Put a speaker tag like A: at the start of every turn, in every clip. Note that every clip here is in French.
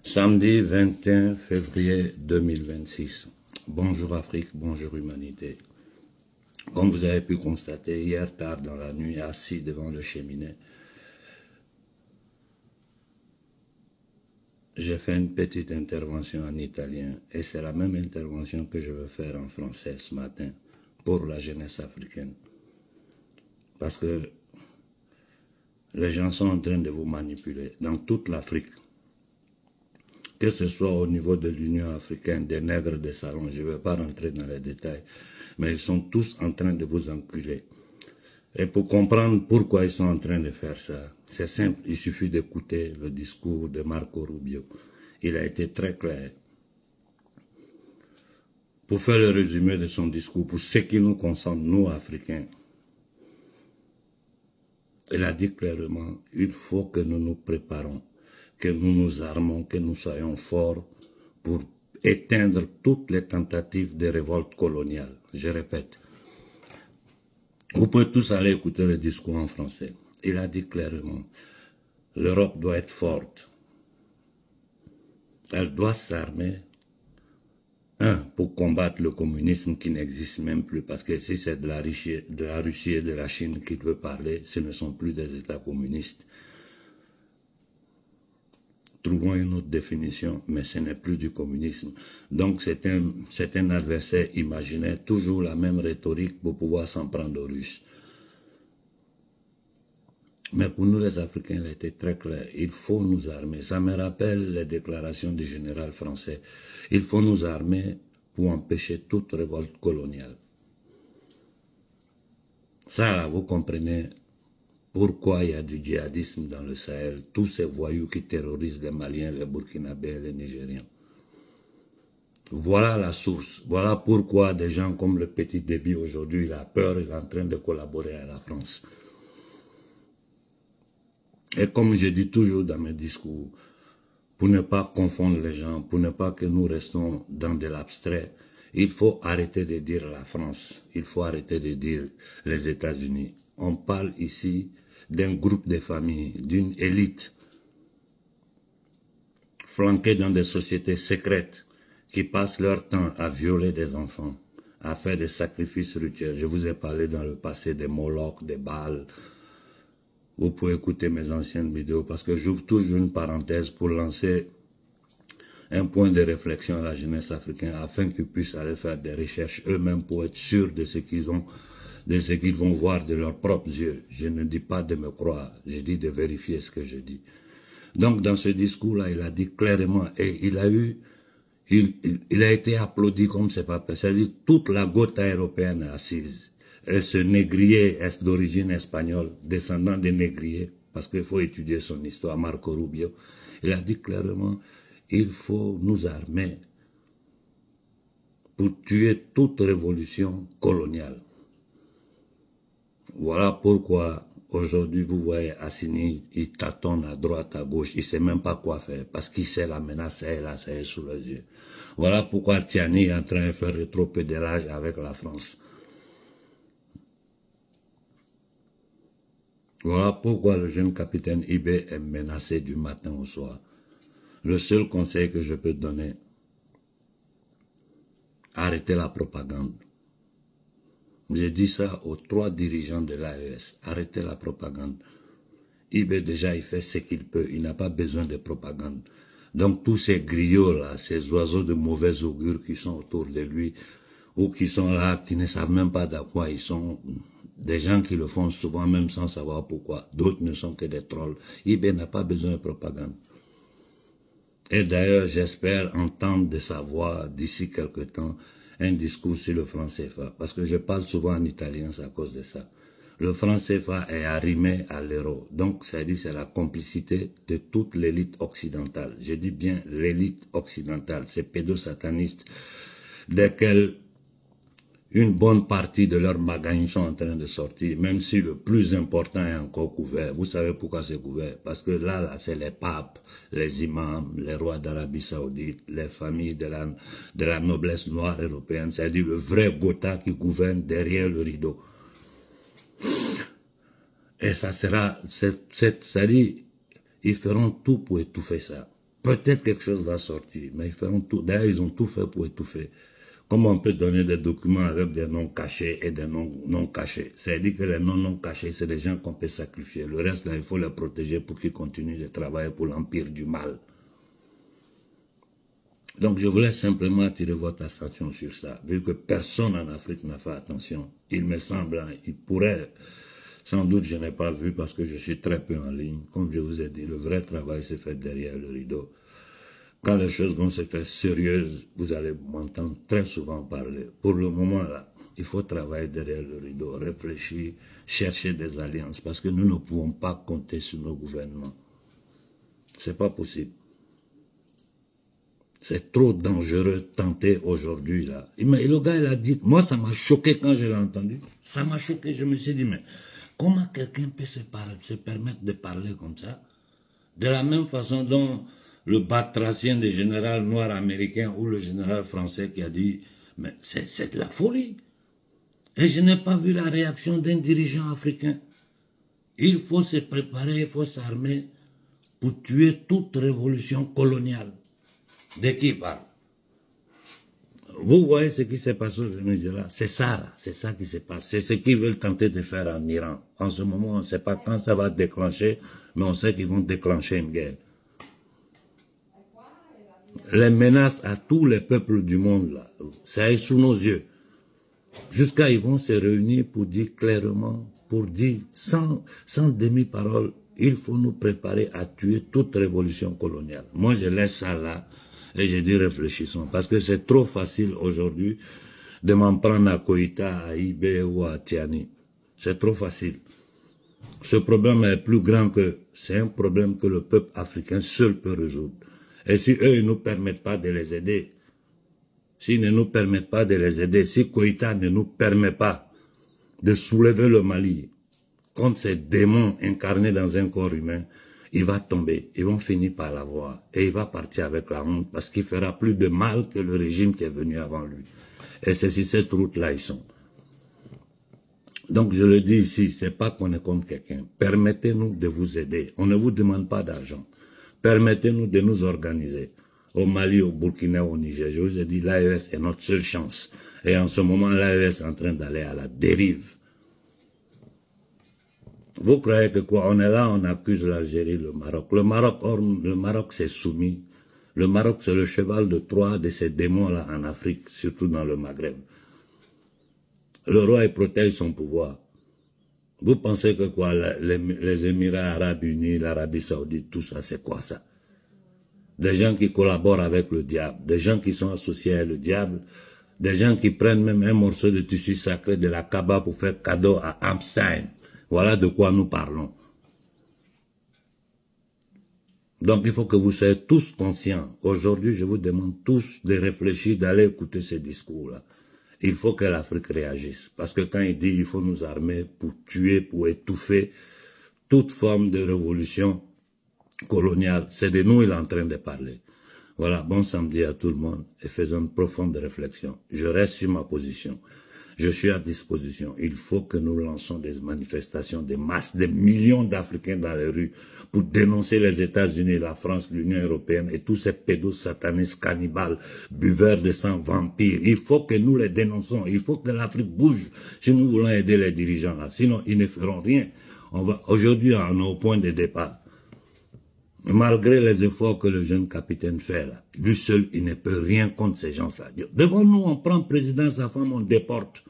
A: Samedi 21 février 2026. Bonjour Afrique, bonjour humanité. Comme vous avez pu constater, hier tard dans la nuit, assis devant le cheminée, j'ai fait une petite intervention en italien et c'est la même intervention que je veux faire en français ce matin pour la jeunesse africaine. Parce que les gens sont en train de vous manipuler dans toute l'Afrique. Que ce soit au niveau de l'Union africaine, des nègres des salons, je ne vais pas rentrer dans les détails, mais ils sont tous en train de vous enculer. Et pour comprendre pourquoi ils sont en train de faire ça, c'est simple, il suffit d'écouter le discours de Marco Rubio. Il a été très clair. Pour faire le résumé de son discours, pour ce qui nous concerne, nous Africains, il a dit clairement, il faut que nous nous préparons, que nous nous armons, que nous soyons forts pour éteindre toutes les tentatives de révolte coloniale. Je répète. Vous pouvez tous aller écouter le discours en français. Il a dit clairement, l'Europe doit être forte. Elle doit s'armer, pour combattre le communisme qui n'existe même plus, parce que si c'est de la Russie et de la Chine qu'il veut parler, ce ne sont plus des États communistes. Trouvons une autre définition, mais ce n'est plus du communisme. Donc c'est un adversaire imaginaire, toujours la même rhétorique pour pouvoir s'en prendre aux Russes. Mais pour nous les Africains, il a été très clair, il faut nous armer. Ça me rappelle les déclarations du général français. Il faut nous armer pour empêcher toute révolte coloniale. Ça, là, vous comprenez pourquoi il y a du djihadisme dans le Sahel, tous ces voyous qui terrorisent les Maliens, les Burkinabés et les Nigériens. Voilà la source. Voilà pourquoi des gens comme le Petit Déby aujourd'hui, il a peur, il est en train de collaborer à la France. Et comme je dis toujours dans mes discours, pour ne pas confondre les gens, pour ne pas que nous restons dans de l'abstrait, il faut arrêter de dire la France, il faut arrêter de dire les États-Unis. On parle ici d'un groupe de familles, d'une élite, flanquée dans des sociétés secrètes, qui passent leur temps à violer des enfants, à faire des sacrifices rituels. Je vous ai parlé dans le passé des Molochs, des Baals. Vous pouvez écouter mes anciennes vidéos parce que j'ouvre toujours une parenthèse pour lancer un point de réflexion à la jeunesse africaine afin qu'ils puissent aller faire des recherches eux-mêmes pour être sûrs de ce qu'ils vont voir de leurs propres yeux. Je ne dis pas de me croire, je dis de vérifier ce que je dis. Donc dans ce discours-là, il a dit clairement, et il a été applaudi comme c'est pas possible. C'est-à-dire toute la gotha européenne est assise. Et ce négrier est d'origine espagnole, descendant des négriers, parce qu'il faut étudier son histoire, Marco Rubio. Il a dit clairement, il faut nous armer pour tuer toute révolution coloniale. Voilà pourquoi aujourd'hui vous voyez Assini, il tâtonne à droite, à gauche, il ne sait même pas quoi faire, parce qu'il sait la menace, c'est là, c'est sous les yeux. Voilà pourquoi Tiani est en train de faire rétropédalage avec la France. Voilà pourquoi le jeune capitaine Ibé est menacé du matin au soir. Le seul conseil que je peux donner, arrêtez la propagande. J'ai dit ça aux 3 dirigeants de l'AES, arrêtez la propagande. Ibé déjà il fait ce qu'il peut, il n'a pas besoin de propagande. Donc tous ces griots là, ces oiseaux de mauvais augure qui sont autour de lui, ou qui sont là, qui ne savent même pas de quoi ils sont, des gens qui le font souvent même sans savoir pourquoi, d'autres ne sont que des trolls. Ibé n'a pas besoin de propagande. Et d'ailleurs, j'espère entendre de sa voix d'ici quelque temps un discours sur le franc CFA, parce que je parle souvent en italien, c'est à cause de ça. Le franc CFA est arrimé à l'euro, donc c'est-à-dire c'est la complicité de toute l'élite occidentale. Je dis bien l'élite occidentale, ces pédosatanistes desquels une bonne partie de leurs magasins sont en train de sortir, même si le plus important est encore couvert. Vous savez pourquoi c'est couvert? Parce que là, c'est les papes, les imams, les rois d'Arabie Saoudite, les familles de la noblesse noire européenne, c'est-à-dire le vrai Gotha qui gouverne derrière le rideau. Et ça sera, c'est-à-dire, ils feront tout pour étouffer ça. peut-être quelque chose va sortir, mais ils feront tout. D'ailleurs, ils ont tout fait pour étouffer. Comment on peut donner des documents avec des noms cachés et des noms non cachés? C'est-à-dire que les noms non cachés, c'est des gens qu'on peut sacrifier. Le reste, là, il faut les protéger pour qu'ils continuent de travailler pour l'empire du mal. Donc, je voulais simplement attirer votre attention sur ça, vu que personne en Afrique n'a fait attention. Il me semble, hein, il pourrait, sans doute je n'ai pas vu parce que je suis très peu en ligne. Comme je vous ai dit, le vrai travail se fait derrière le rideau. Quand les choses vont se faire sérieuses, vous allez m'entendre très souvent parler. Pour le moment, là, il faut travailler derrière le rideau, réfléchir, chercher des alliances, parce que nous ne pouvons pas compter sur nos gouvernements. C'est pas possible. C'est trop dangereux de tenter aujourd'hui, là. Et le gars, il a dit, moi, ça m'a choqué quand je l'ai entendu. Ça m'a choqué, je me suis dit, mais comment quelqu'un peut se permettre de parler comme ça? De la même façon dont le batracien des généraux noirs américains ou le général français qui a dit, mais c'est de la folie. Et je n'ai pas vu la réaction d'un dirigeant africain. Il faut se préparer, il faut s'armer pour tuer toute révolution coloniale. De qui il parle? Vous voyez ce qui s'est passé au Venezuela? C'est ça, là. C'est ça qui se passe. C'est ce qu'ils veulent tenter de faire en Iran. En ce moment, on ne sait pas quand ça va déclencher, mais on sait qu'ils vont déclencher une guerre. Les menaces à tous les peuples du monde, là, c'est sous nos yeux. Jusqu'à ils vont se réunir pour dire clairement, pour dire sans demi-parole, il faut nous préparer à tuer toute révolution coloniale. Moi, je laisse ça là. Et je dis réfléchissons, parce que c'est trop facile aujourd'hui de m'en prendre à Koïta, à Ibé ou à Tiani. C'est trop facile. Ce problème est plus grand que, c'est un problème que le peuple africain seul peut résoudre. Et si eux ne nous permettent pas de les aider, s'ils ne nous permettent pas de les aider, si Koïta ne nous permet pas de soulever le Mali contre ces démons incarnés dans un corps humain, il va tomber, ils vont finir par l'avoir et il va partir avec la honte parce qu'il fera plus de mal que le régime qui est venu avant lui. Et c'est sur cette route-là ils sont. Donc je le dis ici, c'est pas qu'on est contre quelqu'un. Permettez-nous de vous aider. On ne vous demande pas d'argent. Permettez-nous de nous organiser. Au Mali, au Burkina, au Niger, je vous ai dit, l'AES est notre seule chance. Et en ce moment, l'AES est en train d'aller à la dérive. Vous croyez que quoi? On est là, on accuse l'Algérie, le Maroc. Le Maroc s'est soumis. Le Maroc, c'est le cheval de Troie de ces démons-là en Afrique, surtout dans le Maghreb. Le roi, il protège son pouvoir. Vous pensez que quoi, les Émirats arabes unis, l'Arabie saoudite, tout ça, c'est quoi ça? Des gens qui collaborent avec le diable, des gens qui sont associés à le diable, des gens qui prennent même un morceau de tissu sacré de la Kaaba pour faire cadeau à Einstein. Voilà de quoi nous parlons. Donc il faut que vous soyez tous conscients. Aujourd'hui, je vous demande tous de réfléchir, d'aller écouter ces discours-là. Il faut que l'Afrique réagisse. Parce que quand il dit il faut nous armer pour tuer, pour étouffer toute forme de révolution coloniale, c'est de nous il est en train de parler. Voilà, bon samedi à tout le monde et faisons une profonde réflexion. Je reste sur ma position. Je suis à disposition. Il faut que nous lançons des manifestations, des masses, des millions d'Africains dans les rues pour dénoncer les États-Unis, la France, l'Union européenne et tous ces pédosatanistes cannibales, buveurs de sang, vampires. Il faut que nous les dénonçons. Il faut que l'Afrique bouge si nous voulons aider les dirigeants là. Sinon, ils ne feront rien. Aujourd'hui, on est au point de départ. Malgré les efforts que le jeune capitaine fait là, lui seul, il ne peut rien contre ces gens-là. Devant nous, on prend le président, sa femme, on déporte.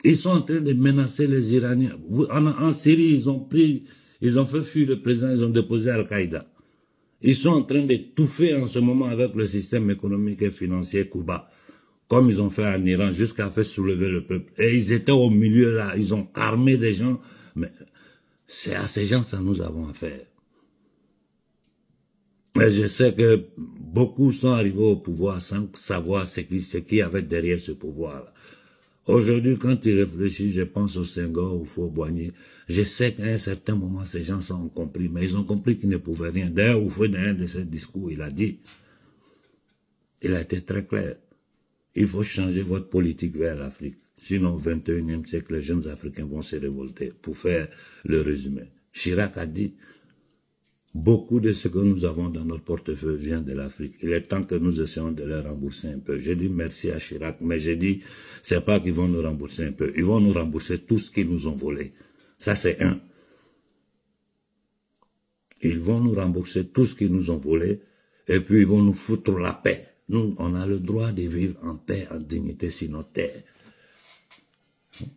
A: Ils sont en train de menacer les Iraniens. En Syrie, ils ont fait fuir le président, ils ont déposé Al-Qaïda. Ils sont en train d'étouffer en ce moment avec le système économique et financier Cuba, comme ils ont fait en Iran, jusqu'à faire soulever le peuple. Et ils étaient au milieu là, ils ont armé des gens. Mais c'est à ces gens que nous avons affaire. Mais je sais que beaucoup sont arrivés au pouvoir sans savoir ce qui y avait derrière ce pouvoir-là. Aujourd'hui, quand ils réfléchissent, je pense au Senghor, au Fort-Boigny. Je sais qu'à un certain moment, ces gens ont compris, mais ils ont compris qu'ils ne pouvaient rien. D'ailleurs, au fond d'un de ses discours, il a dit, il a été très clair, il faut changer votre politique vers l'Afrique. Sinon, au 21e siècle, les jeunes Africains vont se révolter. Pour faire le résumé, Chirac a dit, Beaucoup de ce que nous avons dans notre portefeuille vient de l'Afrique. Il est temps que nous essayons de les rembourser un peu. J'ai dit merci à Chirac, mais j'ai dit, c'est pas qu'ils vont nous rembourser un peu. Ils vont nous rembourser tout ce qu'ils nous ont volé. Ça, c'est un. Ils vont nous rembourser tout ce qu'ils nous ont volé, et puis ils vont nous foutre la paix. Nous, on a le droit de vivre en paix, en dignité sur notre terre.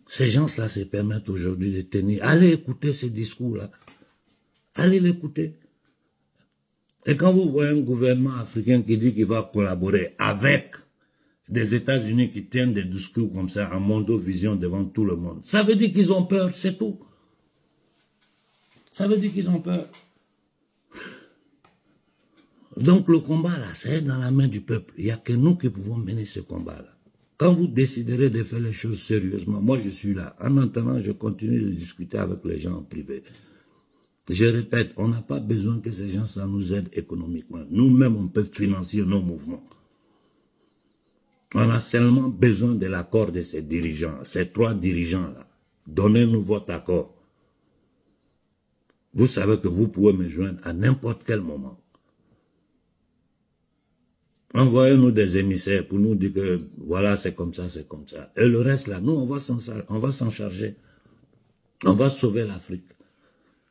A: Ces gens-là se permettent aujourd'hui de tenir. Allez écouter ces discours-là. Allez l'écouter. Et quand vous voyez un gouvernement africain qui dit qu'il va collaborer avec des États-Unis qui tiennent des discours comme ça en mondovision devant tout le monde, ça veut dire qu'ils ont peur, c'est tout. Ça veut dire qu'ils ont peur. Donc le combat là, c'est dans la main du peuple. Il n'y a que nous qui pouvons mener ce combat-là. Quand vous déciderez de faire les choses sérieusement, moi je suis là. En attendant, je continue de discuter avec les gens en privé. Je répète, on n'a pas besoin que ces gens-là nous aident économiquement. Nous-mêmes, on peut financer nos mouvements. On a seulement besoin de l'accord de ces dirigeants, ces 3 dirigeants-là. Donnez-nous votre accord. Vous savez que vous pouvez me joindre à n'importe quel moment. Envoyez-nous des émissaires pour nous dire que voilà, c'est comme ça, c'est comme ça. Et le reste là, nous, on va s'en charger. On va sauver l'Afrique.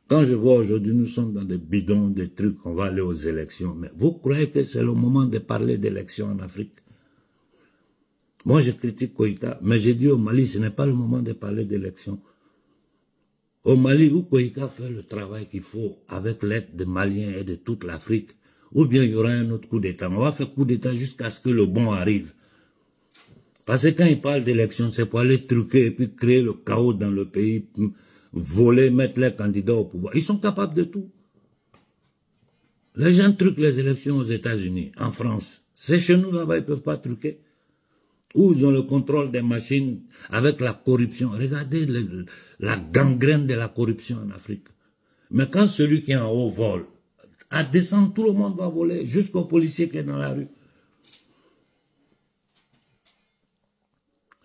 A: Quand je vois aujourd'hui, nous sommes dans des bidons, des trucs, on va aller aux élections. Mais vous croyez que c'est le moment de parler d'élections en Afrique? Moi, je critique Koïta, mais j'ai dit au Mali, ce n'est pas le moment de parler d'élections. Au Mali, où Koïta fait le travail qu'il faut avec l'aide des Maliens et de toute l'Afrique, ou bien il y aura un autre coup d'État. On va faire coup d'État jusqu'à ce que le bon arrive. Parce que quand ils parlent d'élections, c'est pour aller truquer et puis créer le chaos dans le pays, voler, mettre les candidats au pouvoir. Ils sont capables de tout. Les gens truquent les élections aux États-Unis, en France. C'est chez nous là-bas, ils ne peuvent pas truquer. Où ils ont le contrôle des machines avec la corruption. Regardez la gangrène de la corruption en Afrique. Mais quand celui qui est en haut vole, à descendre, tout le monde va voler, jusqu'au policier qui est dans la rue.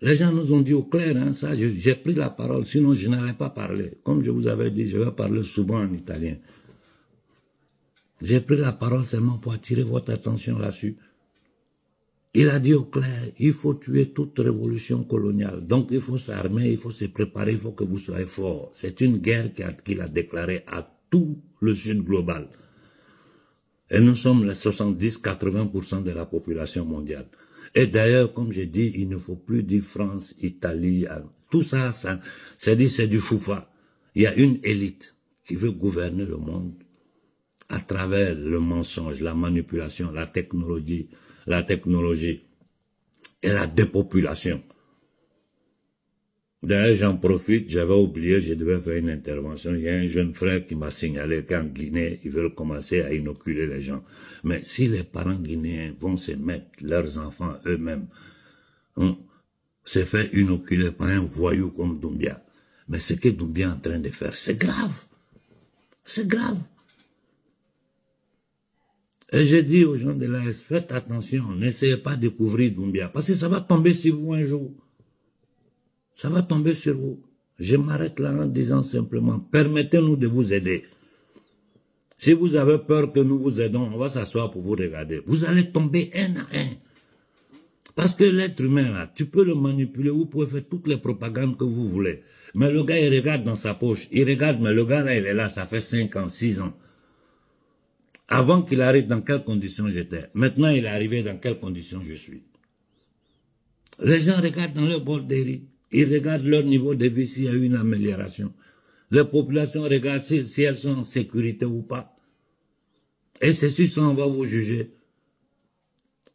A: Les gens nous ont dit au clair, hein, ça, j'ai pris la parole, sinon je n'allais pas parler. Comme je vous avais dit, je vais parler souvent en italien. J'ai pris la parole seulement pour attirer votre attention là-dessus. Il a dit au clair, il faut tuer toute révolution coloniale. Donc il faut s'armer, il faut se préparer, il faut que vous soyez forts. C'est une guerre qu'il a déclarée à tout le sud global. Et nous sommes les 70-80% de la population mondiale. Et d'ailleurs, comme j'ai dit, il ne faut plus dire France, Italie, tout ça, c'est du choufa. Il y a une élite qui veut gouverner le monde à travers le mensonge, la manipulation, la technologie et la dépopulation. D'ailleurs, j'en profite, j'avais oublié, je devais faire une intervention. Il y a un jeune frère qui m'a signalé qu'en Guinée, ils veulent commencer à inoculer les gens. Mais si les parents guinéens vont se mettre leurs enfants eux-mêmes, se faire inoculer par un voyou comme Doumbia, mais ce que Doumbia est en train de faire, c'est grave. C'est grave. Et j'ai dit aux gens de l'AS, faites attention, n'essayez pas de découvrir Doumbia, parce que ça va tomber sur vous un jour. Ça va tomber sur vous. Je m'arrête là en disant simplement, permettez-nous de vous aider. Si vous avez peur que nous vous aidons, on va s'asseoir pour vous regarder. Vous allez tomber un à un. Parce que l'être humain, là, tu peux le manipuler, vous pouvez faire toutes les propagandes que vous voulez. Mais le gars, il regarde dans sa poche. Il regarde, mais le gars, là, il est là, ça fait 5 ans, 6 ans. Avant qu'il arrive, dans quelles conditions j'étais. Maintenant, il est arrivé, dans quelles conditions je suis. Les gens regardent dans leur bord des riz. Ils regardent leur niveau de vie s'il y a eu une amélioration. Les populations regardent si elles sont en sécurité ou pas. Et c'est sur ça qu'on va vous juger.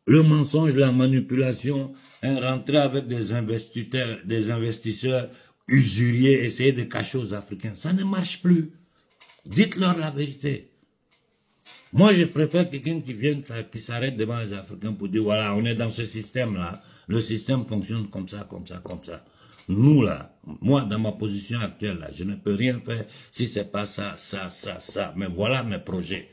A: Le mensonge, la manipulation, rentrer avec des investisseurs usuriers, essayer de cacher aux Africains, ça ne marche plus. Dites-leur la vérité. Moi, je préfère quelqu'un qui vienne, qui s'arrête devant les Africains pour dire, voilà, on est dans ce système-là. Le système fonctionne comme ça, comme ça, comme ça. Nous, là, moi, dans ma position actuelle, là, je ne peux rien faire si c'est pas ça, ça, ça, ça. Mais voilà mes projets.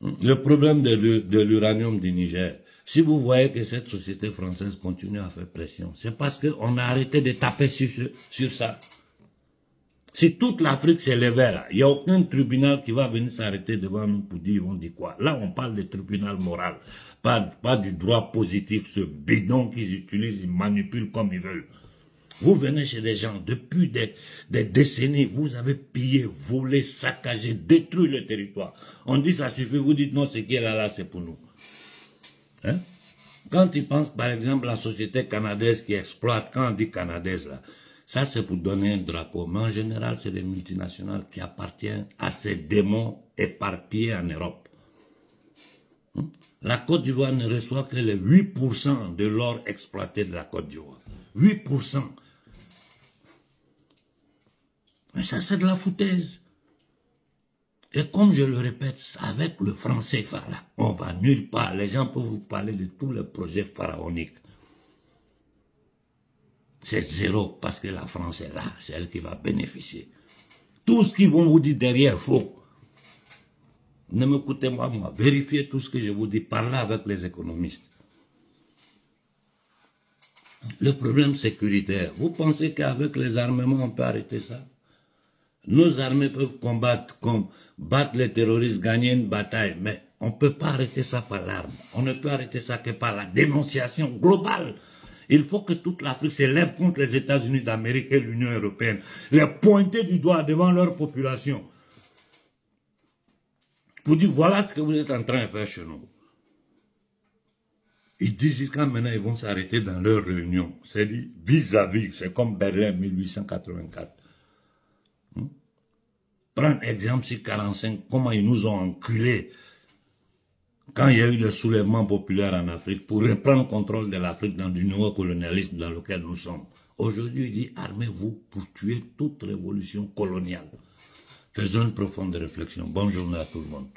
A: Le problème de l'uranium du Niger, si vous voyez que cette société française continue à faire pression, c'est parce qu'on a arrêté de taper sur ça. Si toute l'Afrique s'est levée là, il n'y a aucun tribunal qui va venir s'arrêter devant nous pour dire, on dit quoi. Là, on parle de tribunal moral, pas du droit positif, ce bidon qu'ils utilisent, ils manipulent comme ils veulent. Vous venez chez des gens, depuis des décennies, vous avez pillé, volé, saccagé, détruit le territoire. On dit ça suffit, vous dites non, ce qui est là, c'est pour nous. Hein? Quand ils pensent, par exemple, la société canadaise qui exploite, quand on dit canadaise là, ça c'est pour donner un drapeau. Mais en général, c'est des multinationales qui appartiennent à ces démons éparpillés en Europe. La Côte d'Ivoire ne reçoit que les 8% de l'or exploité de la Côte d'Ivoire. 8%. Mais ça, c'est de la foutaise. Et comme je le répète, avec le franc CFA, là, on va nulle part. Les gens peuvent vous parler de tous les projets pharaoniques. C'est zéro, parce que la France est là, c'est elle qui va bénéficier. Tout ce qu'ils vont vous dire derrière est faux. Ne m'écoutez moi, vérifiez tout ce que je vous dis, parlez avec les économistes. Le problème sécuritaire, vous pensez qu'avec les armements, on peut arrêter ça? Nos armées peuvent combattre, battre les terroristes, gagner une bataille, mais on ne peut pas arrêter ça par l'arme. On ne peut arrêter ça que par la dénonciation globale. Il faut que toute l'Afrique s'élève contre les États-Unis d'Amérique et l'Union européenne, les pointer du doigt devant leur population, pour dire voilà ce que vous êtes en train de faire chez nous. Ils disent jusqu'à maintenant, ils vont s'arrêter dans leur réunion. C'est dit vis-à-vis, c'est comme Berlin 1884. Prendre exemple sur 45, comment ils nous ont enculés quand il y a eu le soulèvement populaire en Afrique pour reprendre le contrôle de l'Afrique dans du néocolonialisme dans lequel nous sommes. Aujourd'hui, il dit armez-vous pour tuer toute révolution coloniale. Faisons une profonde réflexion. Bonne journée à tout le monde.